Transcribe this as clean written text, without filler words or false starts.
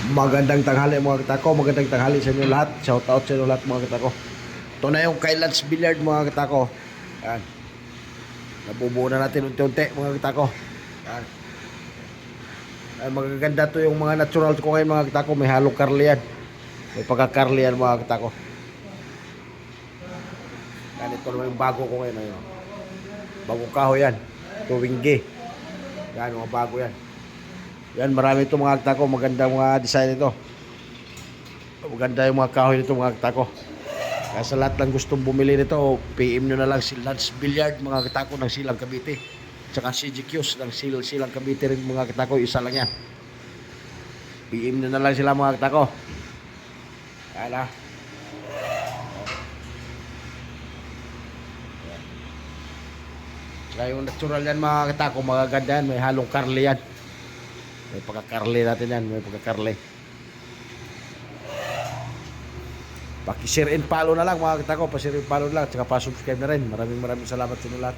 Magandang tanghali mga katako, magandang tanghali sa inyo lahat. Shout out sa inyo lahat mga katako. Ito na yung Kailan's Billiard mga katako. Yan. Nabubuo na natin unti-unti mga katako. Yan. Ay, magaganda to yung mga natural ko ngayon mga katako. May halong karlian. May pagkakarlian mga katako. Yan, ito naman yung bago ko ngayon. Ayun. Bagong kahoy yan. Ito winggi. Yan, mga bago yan. Yan, marami ito mga katako. Maganda mga design ito. Maganda yung mga kahoy nito mga katako. Kaya sa lahat ng gustong bumili nito, PM nyo na lang si Lance Billiard mga katako ng Silang Cavite. Tsaka si GQs ng Silang Cavite rin mga katako. Isa lang yan. PM nyo na lang sila mga katako. Yan ha. Tsaka yung natural yan mga katako, magaganda yan. May halong karli yan. May pagkakarli natin yan. May pagkakarli. Paki-share and follow na lang mga katako. Pa-share and follow na lang. Tsaka pa-subscribe na rin. Maraming salamat sa inyo lahat.